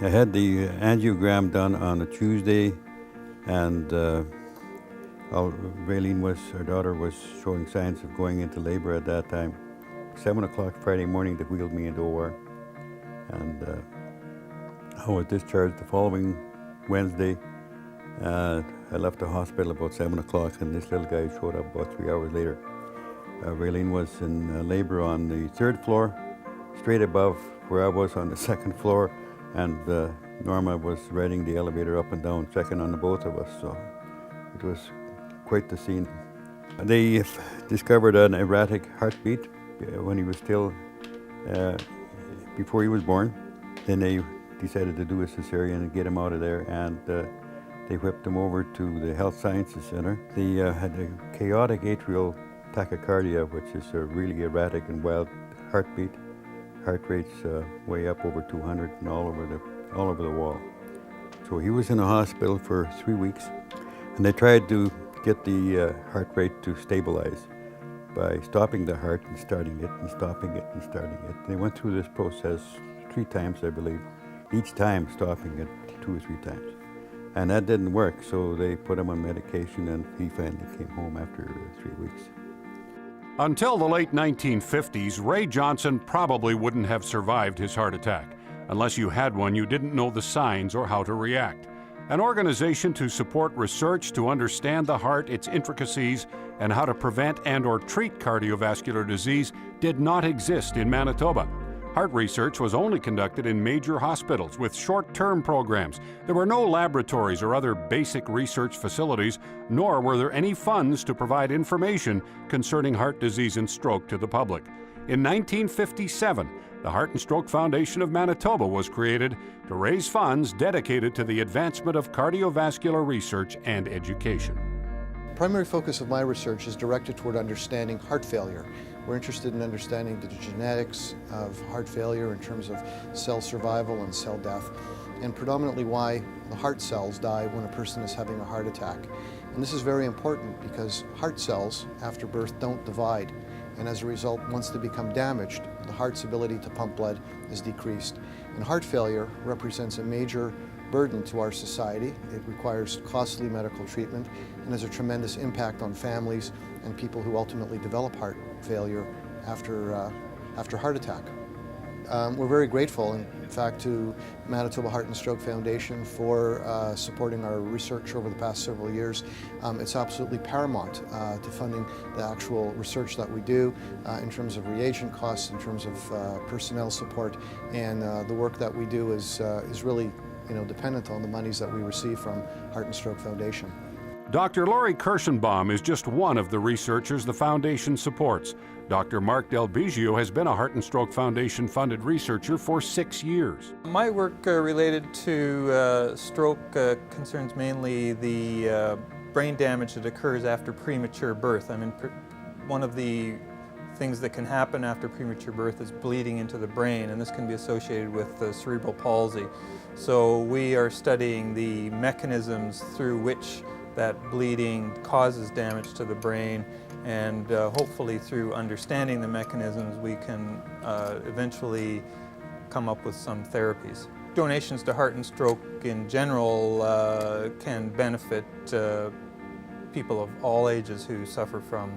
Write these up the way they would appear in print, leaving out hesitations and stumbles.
I had the angiogram done on a Tuesday, and Raylene our daughter, was showing signs of going into labor at that time. 7 o'clock Friday morning, they wheeled me into OR, and I was discharged the following Wednesday. I left the hospital about 7 o'clock, and this little guy showed up about 3 hours later. Raylene was in labor on the 3rd floor, straight above where I was on the 2nd floor, and Norma was riding the elevator up and down, checking on the both of us, so it was quite the scene. They discovered an erratic heartbeat when he was still, before he was born. Then they decided to do a cesarean and get him out of there, and they whipped him over to the Health Sciences Center. They had a chaotic atrial tachycardia, which is a really erratic and wild heartbeat. Heart rates way up over 200 and all over the wall. So he was in the hospital for 3 weeks, and they tried to get the heart rate to stabilize by stopping the heart and starting it and stopping it and starting it. They went through this process 3 times, I believe, each time stopping it 2 or 3 times. And that didn't work, so they put him on medication, and he finally came home after 3 weeks. Until the late 1950s, Ray Johnson probably wouldn't have survived his heart attack. Unless you had one, you didn't know the signs or how to react. An organization to support research to understand the heart, its intricacies, and how to prevent and/or treat cardiovascular disease did not exist in Manitoba. Heart research was only conducted in major hospitals with short-term programs. There were no laboratories or other basic research facilities, nor were there any funds to provide information concerning heart disease and stroke to the public. In 1957, the Heart and Stroke Foundation of Manitoba was created to raise funds dedicated to the advancement of cardiovascular research and education. The primary focus of my research is directed toward understanding heart failure. We're interested in understanding the genetics of heart failure in terms of cell survival and cell death, and predominantly why the heart cells die when a person is having a heart attack. And this is very important because heart cells after birth don't divide, and as a result, once they become damaged, the heart's ability to pump blood is decreased. And heart failure represents a major burden to our society. It requires costly medical treatment and has a tremendous impact on families and people who ultimately develop heart failure after heart attack. We're very grateful, in fact, to Manitoba Heart and Stroke Foundation for supporting our research over the past several years. It's absolutely paramount to funding the actual research that we do in terms of reagent costs, in terms of personnel support, and the work that we do is really dependent on the monies that we receive from Heart and Stroke Foundation. Dr. Laurie Kirschenbaum is just one of the researchers the foundation supports. Dr. Mark Del Biggio has been a Heart and Stroke Foundation funded researcher for 6 years. My work related to stroke concerns mainly the brain damage that occurs after premature birth. I mean, one of the things that can happen after premature birth is bleeding into the brain, and this can be associated with cerebral palsy. So we are studying the mechanisms through which that bleeding causes damage to the brain, and hopefully through understanding the mechanisms we can eventually come up with some therapies. Donations to heart and stroke in general can benefit people of all ages who suffer from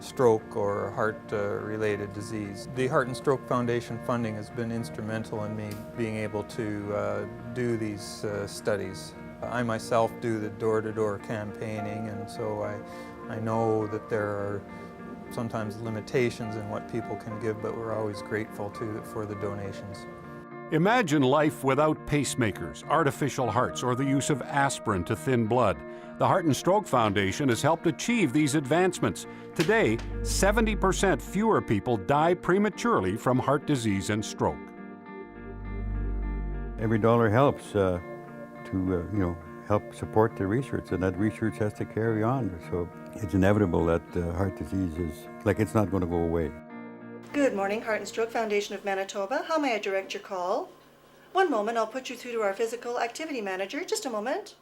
stroke or heart-related disease. The Heart and Stroke Foundation funding has been instrumental in me being able to do these studies. I myself do the door-to-door campaigning, and so I know that there are sometimes limitations in what people can give, but we're always grateful for the donations. Imagine life without pacemakers, artificial hearts, or the use of aspirin to thin blood. The Heart and Stroke Foundation has helped achieve these advancements. Today, 70% fewer people die prematurely from heart disease and stroke. Every dollar helps to help support the research, and that research has to carry on. So it's inevitable that heart disease it's not going to go away. Good morning, Heart and Stroke Foundation of Manitoba. How may I direct your call? One moment, I'll put you through to our physical activity manager. Just a moment.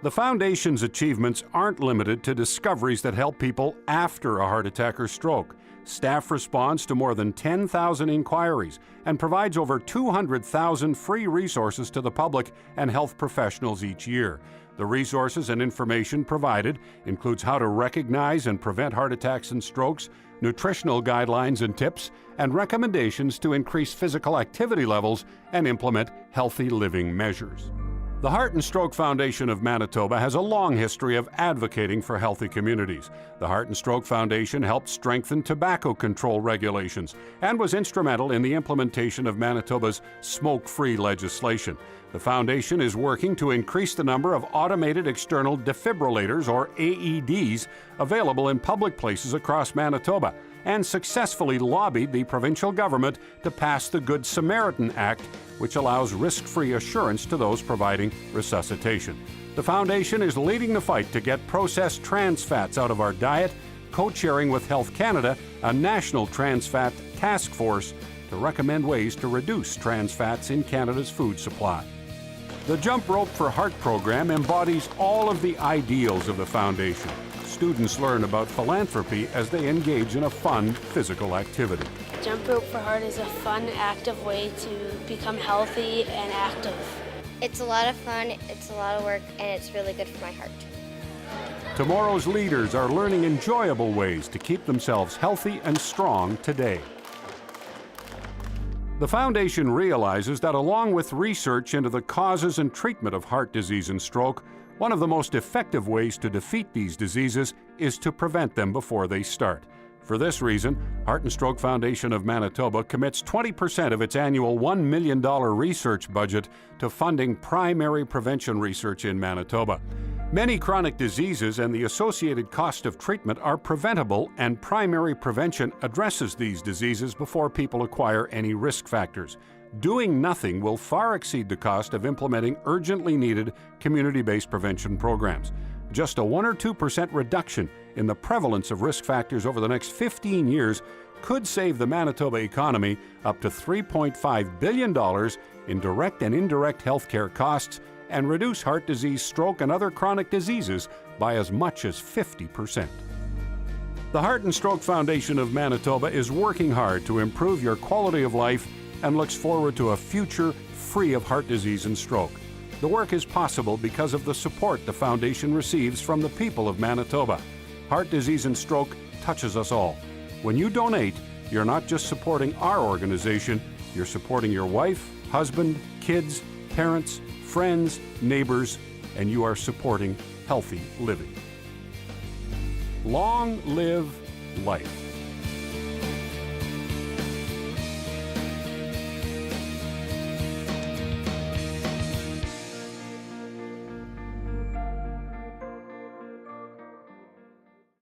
The Foundation's achievements aren't limited to discoveries that help people after a heart attack or stroke. Staff responds to more than 10,000 inquiries and provides over 200,000 free resources to the public and health professionals each year. The resources and information provided includes how to recognize and prevent heart attacks and strokes, nutritional guidelines and tips, and recommendations to increase physical activity levels and implement healthy living measures. The Heart and Stroke Foundation of Manitoba has a long history of advocating for healthy communities. The Heart and Stroke Foundation helped strengthen tobacco control regulations and was instrumental in the implementation of Manitoba's smoke-free legislation. The foundation is working to increase the number of automated external defibrillators, or AEDs, available in public places across Manitoba, and successfully lobbied the provincial government to pass the Good Samaritan Act, which allows risk-free assurance to those providing resuscitation. The foundation is leading the fight to get processed trans fats out of our diet, co-chairing with Health Canada a national trans fat task force to recommend ways to reduce trans fats in Canada's food supply. The Jump Rope for Heart program embodies all of the ideals of the foundation. Students learn about philanthropy as they engage in a fun physical activity. Jump Rope for Heart is a fun, active way to become healthy and active. It's a lot of fun, it's a lot of work, and it's really good for my heart. Tomorrow's leaders are learning enjoyable ways to keep themselves healthy and strong today. The foundation realizes that along with research into the causes and treatment of heart disease and stroke, one of the most effective ways to defeat these diseases is to prevent them before they start. For this reason, Heart and Stroke Foundation of Manitoba commits 20% of its annual $1 million research budget to funding primary prevention research in Manitoba. Many chronic diseases and the associated cost of treatment are preventable, and primary prevention addresses these diseases before people acquire any risk factors. Doing nothing will far exceed the cost of implementing urgently needed community-based prevention programs. Just a 1 or 2% reduction in the prevalence of risk factors over the next 15 years could save the Manitoba economy up to $3.5 billion in direct and indirect healthcare costs and reduce heart disease, stroke, and other chronic diseases by as much as 50%. The Heart and Stroke Foundation of Manitoba is working hard to improve your quality of life and looks forward to a future free of heart disease and stroke. The work is possible because of the support the foundation receives from the people of Manitoba. Heart disease and stroke touches us all. When you donate, you're not just supporting our organization, you're supporting your wife, husband, kids, parents, friends, neighbors, and you are supporting healthy living. Long live life.